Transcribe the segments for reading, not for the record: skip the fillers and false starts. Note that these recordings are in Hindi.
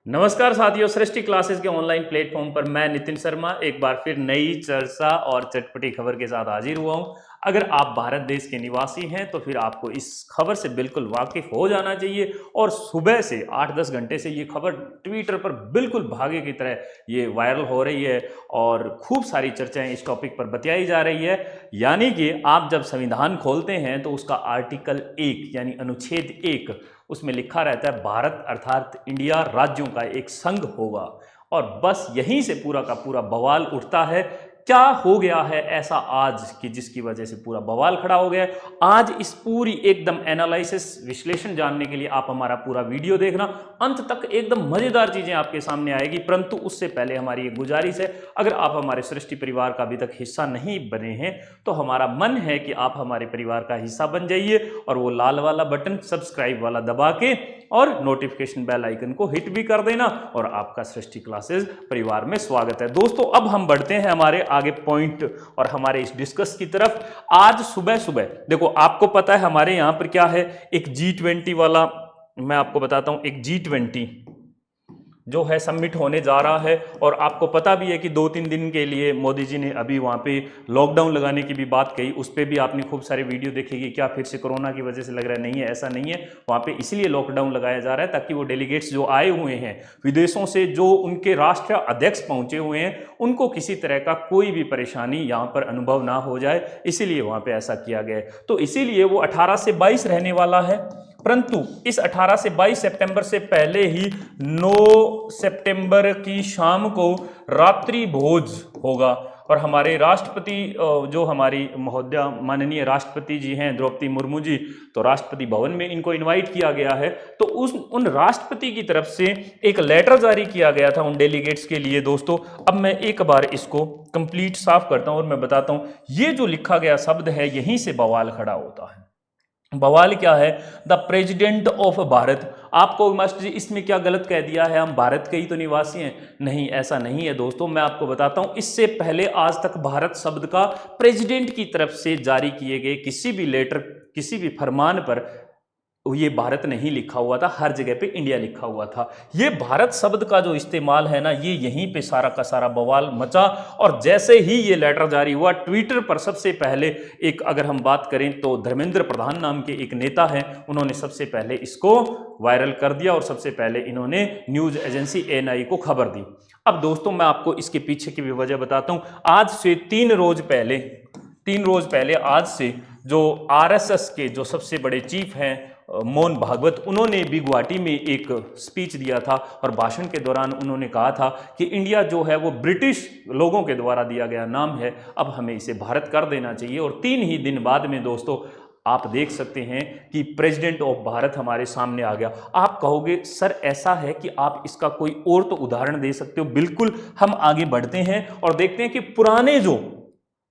नमस्कार साथियों, सृष्टि क्लासेस के ऑनलाइन प्लेटफॉर्म पर मैं नितिन शर्मा एक बार फिर नई चर्चा और चटपटी खबर के साथ हाजिर हुआ हूं। अगर आप भारत देश के निवासी हैं तो फिर आपको इस खबर से बिल्कुल वाकिफ हो जाना चाहिए। और सुबह से 8-10 घंटे से ये खबर ट्विटर पर बिल्कुल भागे की तरह ये वायरल हो रही है और खूब सारी चर्चाएं इस टॉपिक पर बतियाई जा रही है। यानी कि आप जब संविधान खोलते हैं तो उसका आर्टिकल 1 यानी अनुच्छेद 1 उसमें लिखा रहता है भारत अर्थात इंडिया राज्यों का एक संघ होगा। और बस यहीं से पूरा का पूरा बवाल उठता है। क्या हो गया है ऐसा आज कि जिसकी वजह से पूरा बवाल खड़ा हो गया है। आज इस पूरी एकदम एनालिसिस विश्लेषण जानने के लिए आप हमारा पूरा वीडियो देखना अंत तक। एकदम मजेदार चीजें आपके सामने आएगी, परंतु उससे पहले हमारी एक गुजारिश है, अगर आप हमारे सृष्टि परिवार का अभी तक हिस्सा नहीं बने हैं तो हमारा मन है कि आप हमारे परिवार का हिस्सा बन जाइए और वो लाल वाला बटन सब्सक्राइब वाला दबा के और नोटिफिकेशन बेल आइकन को हिट भी कर देना और आपका सृष्टि क्लासेस परिवार में स्वागत है। दोस्तों अब हम बढ़ते हैं हमारे आगे पॉइंट और हमारे इस डिस्कस की तरफ। आज सुबह सुबह देखो, आपको पता है हमारे यहां पर क्या है, एक G20 वाला, मैं आपको बताता हूं, एक G20 जो है सबमिट होने जा रहा है। और आपको पता भी है कि 2-3 दिन के लिए मोदी जी ने अभी वहाँ पे लॉकडाउन लगाने की भी बात कही। उस पर भी आपने खूब सारे वीडियो देखे कि क्या फिर से कोरोना की वजह से लग रहा है, नहीं है, ऐसा नहीं है। वहाँ पे इसलिए लॉकडाउन लगाया जा रहा है ताकि वो डेलीगेट्स जो आए हुए हैं विदेशों से, जो उनके राष्ट्र अध्यक्ष पहुंचे हुए हैं, उनको किसी तरह का कोई भी परेशानी यहाँ पर अनुभव ना हो जाए, इसीलिए वहाँ पे ऐसा किया गया है। तो इसीलिए वो 18 से 22 रहने वाला है। परंतु इस 18 से 22 सितंबर से पहले ही 9 सितंबर की शाम को रात्रि भोज होगा। और हमारे राष्ट्रपति, जो हमारी महोदया माननीय राष्ट्रपति जी हैं द्रौपदी मुर्मू जी, तो राष्ट्रपति भवन में इनको इनवाइट किया गया है। तो उन राष्ट्रपति की तरफ से एक लेटर जारी किया गया था उन डेलीगेट्स के लिए। दोस्तों अब मैं एक बार इसको कंप्लीट साफ करता हूं और मैं बताता हूं, ये जो लिखा गया शब्द है यहीं से बवाल खड़ा होता है। बवाल क्या है, द प्रेसिडेंट ऑफ भारत। आपको मास्टर जी इसमें क्या गलत कह दिया है, हम भारत के ही तो निवासी हैं। नहीं, ऐसा नहीं है दोस्तों, मैं आपको बताता हूं। इससे पहले आज तक भारत शब्द का प्रेसिडेंट की तरफ से जारी किए गए किसी भी लेटर, किसी भी फरमान पर ये भारत नहीं लिखा हुआ था, हर जगह पे इंडिया लिखा हुआ था। ये भारत शब्द का जो इस्तेमाल है ना, ये यहीं पे सारा का सारा बवाल मचा। और जैसे ही ये लेटर जारी हुआ, ट्विटर पर सबसे पहले एक, अगर हम बात करें तो धर्मेंद्र प्रधान नाम के एक नेता हैं, उन्होंने सबसे पहले इसको वायरल कर दिया और सबसे पहले इन्होंने न्यूज एजेंसी एएनआई को खबर दी। अब दोस्तों मैं आपको इसके पीछे की भी वजह बताता हूं। आज से 3 रोज पहले आज से जो आरएसएस के जो सबसे बड़े चीफ हैं मोहन भागवत, उन्होंने भी गुवाहाटी में एक स्पीच दिया था और भाषण के दौरान उन्होंने कहा था कि इंडिया जो है वो ब्रिटिश लोगों के द्वारा दिया गया नाम है, अब हमें इसे भारत कर देना चाहिए। और 3 ही दिन बाद में दोस्तों आप देख सकते हैं कि प्रेसिडेंट ऑफ भारत हमारे सामने आ गया। आप कहोगे सर ऐसा है कि आप इसका कोई और तो उदाहरण दे सकते हो। बिल्कुल, हम आगे बढ़ते हैं और देखते हैं कि पुराने जो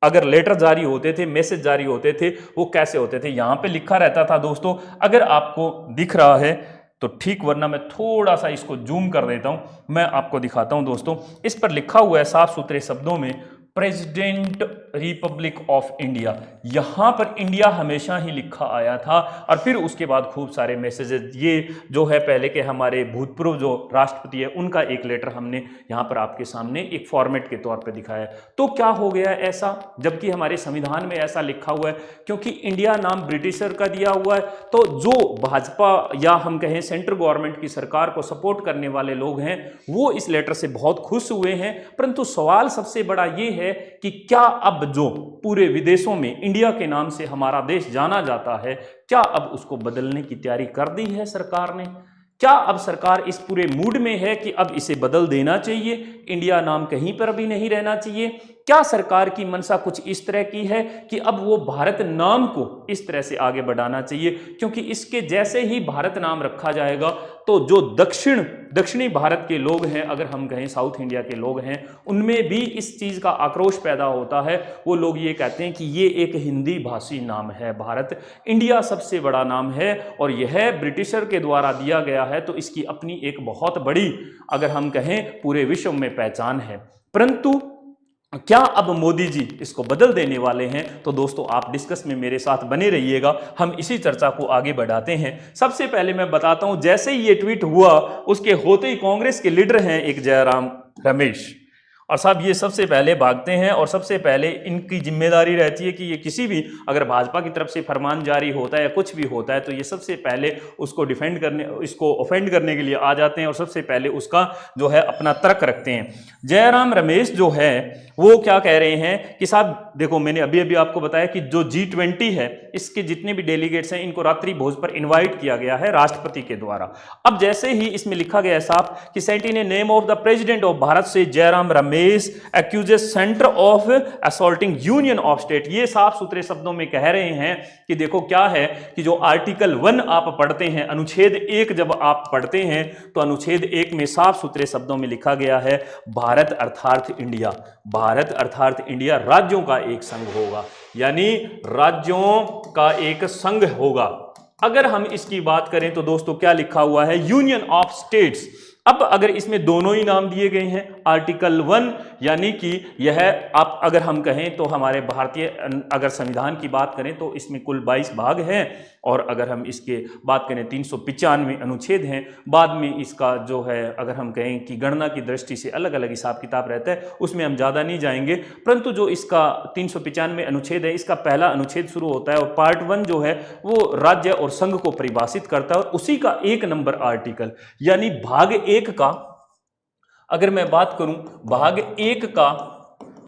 अगर लेटर जारी होते थे, मैसेज जारी होते थे, वो कैसे होते थे। यहां पे लिखा रहता था दोस्तों, अगर आपको दिख रहा है तो ठीक, वरना मैं थोड़ा सा इसको जूम कर देता हूं, मैं आपको दिखाता हूं। दोस्तों इस पर लिखा हुआ है साफ सुथरे शब्दों में, प्रेसिडेंट रिपब्लिक ऑफ इंडिया। यहां पर इंडिया हमेशा ही लिखा आया था और फिर उसके बाद खूब सारे मैसेजेस, ये जो है पहले के हमारे भूतपूर्व जो राष्ट्रपति है उनका एक लेटर हमने यहां पर आपके सामने एक फॉर्मेट के तौर पे दिखाया है। तो क्या हो गया ऐसा, जबकि हमारे संविधान में ऐसा लिखा हुआ है, क्योंकि इंडिया नाम ब्रिटिशर का दिया हुआ है। तो जो भाजपा या हम कहें सेंट्रल गवर्नमेंट की सरकार को सपोर्ट करने वाले लोग हैं वो इस लेटर से बहुत खुश हुए हैं। परंतु सवाल सबसे बड़ा ये है कि क्या अब जो पूरे विदेशों में इंडिया के नाम से हमारा देश जाना जाता है, क्या अब उसको बदलने की तैयारी कर दी है सरकार ने? क्या अब सरकार इस पूरे मूड में है कि अब इसे बदल देना चाहिए, इंडिया नाम कहीं पर भी नहीं रहना चाहिए? क्या सरकार की मंशा कुछ इस तरह की है कि अब वो भारत नाम को इस तरह से आगे बढ़ाना चाहिए? क्योंकि इसके जैसे ही भारत नाम रखा जाएगा तो जो दक्षिणी भारत के लोग हैं, अगर हम कहें साउथ इंडिया के लोग हैं, उनमें भी इस चीज का आक्रोश पैदा होता है। वो लोग ये कहते हैं कि ये एक हिंदी भाषी नाम है भारत, इंडिया सबसे बड़ा नाम है और यह ब्रिटिशर के द्वारा दिया गया है, तो इसकी अपनी एक बहुत बड़ी, अगर हम कहें पूरे विश्व में पहचान है। परंतु क्या अब मोदी जी इसको बदल देने वाले हैं? तो दोस्तों आप डिस्कस में मेरे साथ बने रहिएगा, हम इसी चर्चा को आगे बढ़ाते हैं। सबसे पहले मैं बताता हूं, जैसे ही ये ट्वीट हुआ उसके होते ही कांग्रेस के लीडर हैं एक जयराम रमेश, और साहब ये सबसे पहले भागते हैं और सबसे पहले इनकी जिम्मेदारी रहती है कि ये किसी भी अगर भाजपा की तरफ से फरमान जारी होता है या कुछ भी होता है तो ये सबसे पहले उसको डिफेंड करने, इसको ऑफेंड करने के लिए आ जाते हैं और सबसे पहले उसका जो है अपना तर्क रखते हैं। जयराम रमेश जो है वो क्या कह रहे हैं कि साहब देखो, मैंने अभी अभी आपको बताया कि जो G20 है इसके जितने भी डेलीगेट्स हैं इनको रात्रि भोज पर इन्वाइट किया गया है राष्ट्रपति के द्वारा। अब जैसे ही इसमें लिखा गया है साहब कि sent in name of the president of Bharat से Jairam Ramesh accuses centre of assaulting union of state, ये साफ सुथरे शब्दों में कह रहे हैं कि देखो क्या है कि जो आर्टिकल 1 आप पढ़ते हैं, अनुच्छेद 1 जब आप पढ़ते हैं तो अनुच्छेद 1 में साफ सुथरे शब्दों में लिखा गया है भारत अर्थात इंडिया, भारत अर्थात इंडिया राज्यों का एक संघ होगा, यानी राज्यों का एक संघ होगा। अगर हम इसकी बात करें तो दोस्तों क्या लिखा हुआ है, यूनियन ऑफ स्टेट्स। अब अगर इसमें दोनों ही नाम दिए गए हैं, आर्टिकल 1 यानी कि यह आप अगर हम कहें तो हमारे भारतीय अगर संविधान की बात करें तो इसमें कुल 22 भाग हैं, और अगर हम इसके बात करें 395 अनुच्छेद हैं। बाद में इसका जो है अगर हम कहें कि गणना की दृष्टि से अलग अलग हिसाब किताब रहता है, उसमें हम ज़्यादा नहीं जाएंगे, परंतु जो इसका 395 अनुच्छेद है इसका पहला अनुच्छेद शुरू होता है और पार्ट 1 जो है वो राज्य और संघ को परिभाषित करता है, और उसी का 1 नंबर आर्टिकल यानी भाग 1 का, अगर मैं बात करूं भाग 1 का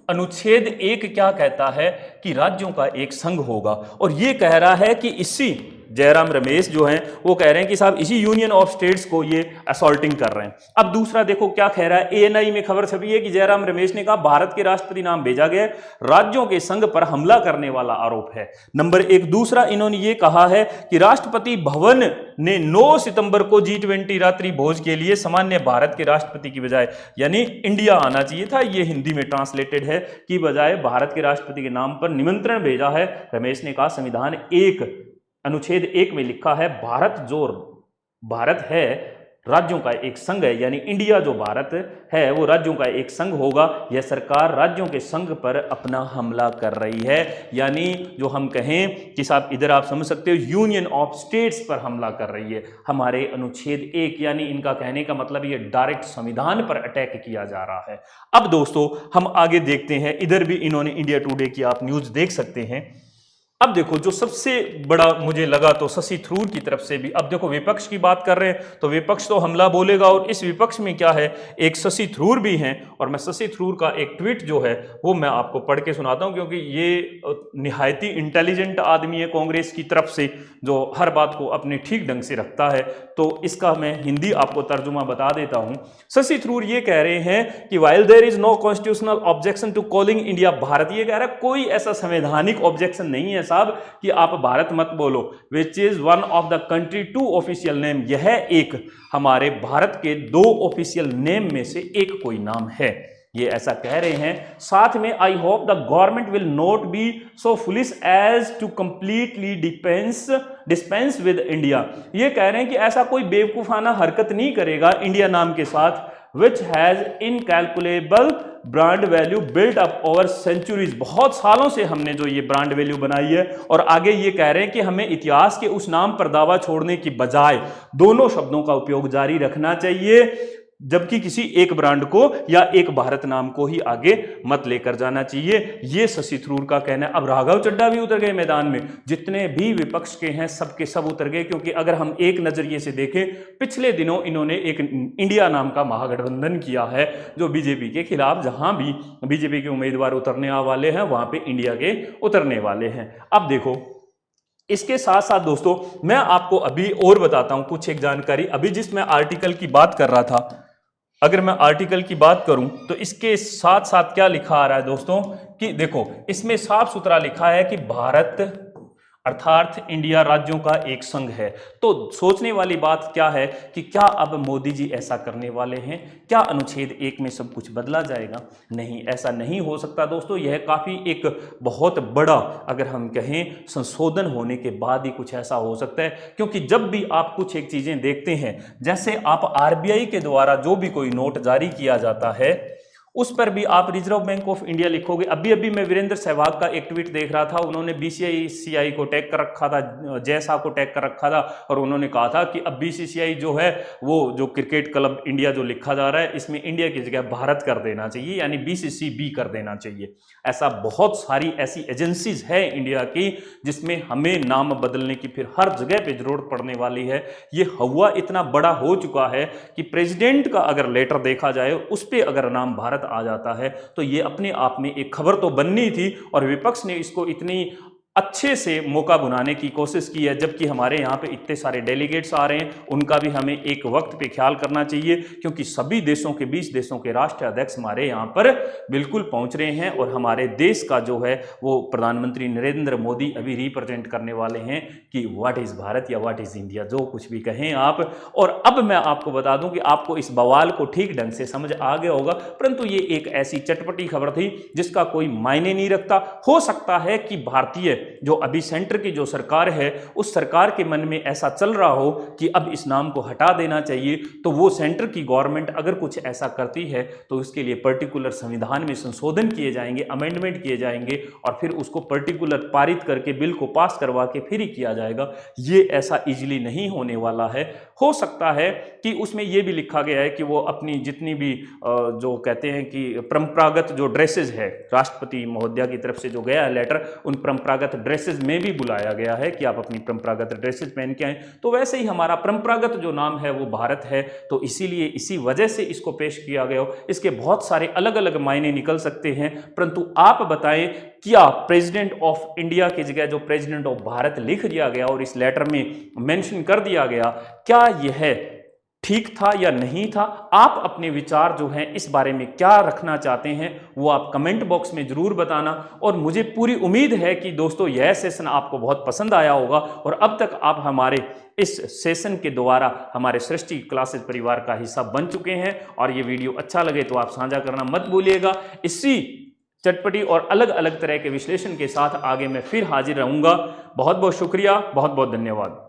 अनुच्छेद 1 क्या कहता है कि राज्यों का एक संघ होगा, और ये कह रहा है कि इसी जयराम रमेश जो हैं वो कह रहे हैं कि साहब इसी यूनियन ऑफ स्टेट्स को ये असॉल्टिंग कर रहे हैं। अब दूसरा देखो क्या कह रहा है, ANI में खबर छपी है कि जयराम रमेश ने कहा भारत के राष्ट्रपति नाम भेजा गया, राज्यों के संघ पर हमला करने वाला आरोप है, नंबर 1। दूसरा इन्होंने ये कहा है कि राष्ट्रपति भवन ने 9 सितंबर को G20 रात्रि भोज के लिए सामान्य भारत के राष्ट्रपति की बजाय, यानी इंडिया आना चाहिए था, ये हिंदी में ट्रांसलेटेड है, की बजाय भारत के राष्ट्रपति के नाम पर निमंत्रण भेजा है। रमेश ने कहा संविधान 1 अनुच्छेद 1 में लिखा है भारत जो भारत है राज्यों का एक संघ है, यानी इंडिया जो भारत है वो राज्यों का एक संघ होगा। यह सरकार राज्यों के संघ पर अपना हमला कर रही है, यानी जो हम कहें कि साहब इधर आप समझ सकते हो यूनियन ऑफ स्टेट्स पर हमला कर रही है हमारे अनुच्छेद 1, यानी इनका कहने का मतलब ये डायरेक्ट संविधान पर अटैक किया जा रहा है। अब दोस्तों हम आगे देखते हैं, इधर भी इन्होंने इंडिया टुडे की आप न्यूज देख सकते हैं। अब देखो जो सबसे बड़ा मुझे लगा तो शशि थरूर की तरफ से भी, अब देखो विपक्ष की बात कर रहे हैं तो विपक्ष तो हमला बोलेगा, और इस विपक्ष में क्या है एक शशि थरूर भी हैं, और मैं शशि थरूर का एक ट्वीट जो है वो मैं आपको पढ़ के सुनाता हूं, क्योंकि ये निहायती इंटेलिजेंट आदमी है कांग्रेस की तरफ से जो हर बात को अपने ठीक ढंग से रखता है, तो इसका मैं हिंदी आपको तर्जुमा बता देता हूं। शशि थरूर ये कह रहे हैं कि while there is no constitutional objection to calling India Bharat, ये कह रहा है कोई ऐसा संवैधानिक ऑब्जेक्शन नहीं है साहब कि आप भारत मत बोलो, which is one of the country 2 official name, यह एक हमारे भारत के 2 ऑफिशियल नेम में से एक कोई नाम है, ये ऐसा कह रहे हैं। साथ में I hope the government will not be so foolish as to completely dispense with India, ये कह रहे हैं कि ऐसा कोई बेवकूफाना हरकत नहीं करेगा इंडिया नाम के साथ, which has incalculable brand value built up over centuries, बहुत सालों से हमने जो ये ब्रांड वैल्यू बनाई है, और आगे ये कह रहे हैं कि हमें इतिहास के उस नाम पर दावा छोड़ने की बजाय दोनों शब्दों का उपयोग जारी रखना चाहिए, जबकि किसी एक ब्रांड को या एक भारत नाम को ही आगे मत लेकर जाना चाहिए, ये शशि थरूर का कहना है। अब राघव चड्ढा भी उतर गए मैदान में, जितने भी विपक्ष के हैं सबके सब उतर गए, क्योंकि अगर हम एक नजरिए से देखें पिछले दिनों इन्होंने एक इंडिया नाम का महागठबंधन किया है जो बीजेपी के खिलाफ, जहां भी बीजेपी के उम्मीदवार उतरने वाले हैं वहां पे इंडिया के उतरने वाले हैं। अब देखो इसके साथ साथ दोस्तों मैं आपको अभी और बताता हूं कुछ एक जानकारी, अभी जिस मैं आर्टिकल की बात कर रहा था, अगर मैं आर्टिकल की बात करूं तो इसके साथ साथ क्या लिखा आ रहा है दोस्तों कि देखो इसमें साफ सुथरा लिखा है कि भारत अर्थात इंडिया राज्यों का एक संघ है। तो सोचने वाली बात क्या है कि क्या अब मोदी जी ऐसा करने वाले हैं, क्या अनुच्छेद 1 में सब कुछ बदला जाएगा? नहीं, ऐसा नहीं हो सकता दोस्तों, यह काफ़ी एक बहुत बड़ा अगर हम कहें संशोधन होने के बाद ही कुछ ऐसा हो सकता है, क्योंकि जब भी आप कुछ एक चीज़ें देखते हैं, जैसे आप RBI के द्वारा जो भी कोई नोट जारी किया जाता है उस पर भी आप रिजर्व बैंक ऑफ इंडिया लिखोगे। अभी अभी मैं वीरेंद्र सहवाग का एक ट्वीट देख रहा था, उन्होंने बीसीसीआई को टैग कर रखा था, जय शाह को टैग कर रखा था, और उन्होंने कहा था कि अब बीसीसीआई जो है वो जो क्रिकेट क्लब इंडिया जो लिखा जा रहा है इसमें इंडिया की जगह भारत कर देना चाहिए, यानी बीसीसीबी कर देना चाहिए। ऐसा बहुत सारी ऐसी एजेंसीज है इंडिया की जिसमें हमें नाम बदलने की फिर हर जगह पे जरूरत पड़ने वाली है। ये हवा इतना बड़ा हो चुका है कि प्रेसिडेंट का अगर लेटर देखा जाए उस पर अगर नाम भारत आ जाता है तो ये अपने आप में एक खबर तो बननी थी, और विपक्ष ने इसको इतनी अच्छे से मौका बनाने की कोशिश की है, जबकि हमारे यहाँ पे इतने सारे डेलीगेट्स आ रहे हैं, उनका भी हमें एक वक्त पे ख्याल करना चाहिए, क्योंकि सभी देशों के 20 देशों के राष्ट्रीय अध्यक्ष हमारे यहाँ पर बिल्कुल पहुंच रहे हैं, और हमारे देश का जो है वो प्रधानमंत्री नरेंद्र मोदी अभी रिप्रेजेंट करने वाले हैं कि व्हाट इज भारत या व्हाट इज इंडिया, जो कुछ भी कहें आप। और अब मैं आपको बता दूं कि आपको इस बवाल को ठीक ढंग से समझ आ गया होगा, परंतु ये एक ऐसी चटपटी खबर थी जिसका कोई मायने नहीं रखता। हो सकता है कि भारतीय जो अभी सेंटर की जो सरकार है उस सरकार के मन में ऐसा चल रहा हो कि अब इस नाम को हटा देना चाहिए, तो वो सेंटर की गवर्नमेंट अगर कुछ ऐसा करती है तो उसके लिए पर्टिकुलर संविधान में संशोधन किए जाएंगे, अमेंडमेंट किए जाएंगे, और फिर उसको पर्टिकुलर पारित करके बिल को पास करवा के फिर ही किया जाएगा। ये ऐसा इजीली नहीं होने वाला है। हो सकता है कि उसमें यह भी लिखा गया है कि वो अपनी जितनी भी जो कहते हैं कि परंपरागत जो ड्रेसेस है, राष्ट्रपति महोदया की तरफ से जो गया है लेटर, उन परंपरागत ड्रेसेस में भी बुलाया गया है कि आप अपनी परंपरागत ड्रेसेस पहन के आए। तो वैसे ही हमारा परंपरागत जो नाम है वो भारत है, तो इसीलिए इसी वजह से इसको पेश किया गया हो। इसके बहुत सारे अलग अलग मायने निकल सकते हैं, परंतु आप बताएं क्या प्रेसिडेंट ऑफ इंडिया की जगह जो प्रेसिडेंट ऑफ भारत लिख दिया गया और इस लेटर में मेंशन कर दिया गया, क्या यह ठीक था या नहीं था? आप अपने विचार जो हैं इस बारे में क्या रखना चाहते हैं वो आप कमेंट बॉक्स में जरूर बताना। और मुझे पूरी उम्मीद है कि दोस्तों यह सेशन आपको बहुत पसंद आया होगा, और अब तक आप हमारे इस सेशन के द्वारा हमारे सृष्टि क्लासेस परिवार का हिस्सा बन चुके हैं। और ये वीडियो अच्छा लगे तो आप साझा करना मत भूलिएगा। इसी चटपटी और अलग अलग तरह के विश्लेषण के साथ आगे मैं फिर हाजिर रहूंगा। बहुत बहुत शुक्रिया, बहुत बहुत धन्यवाद।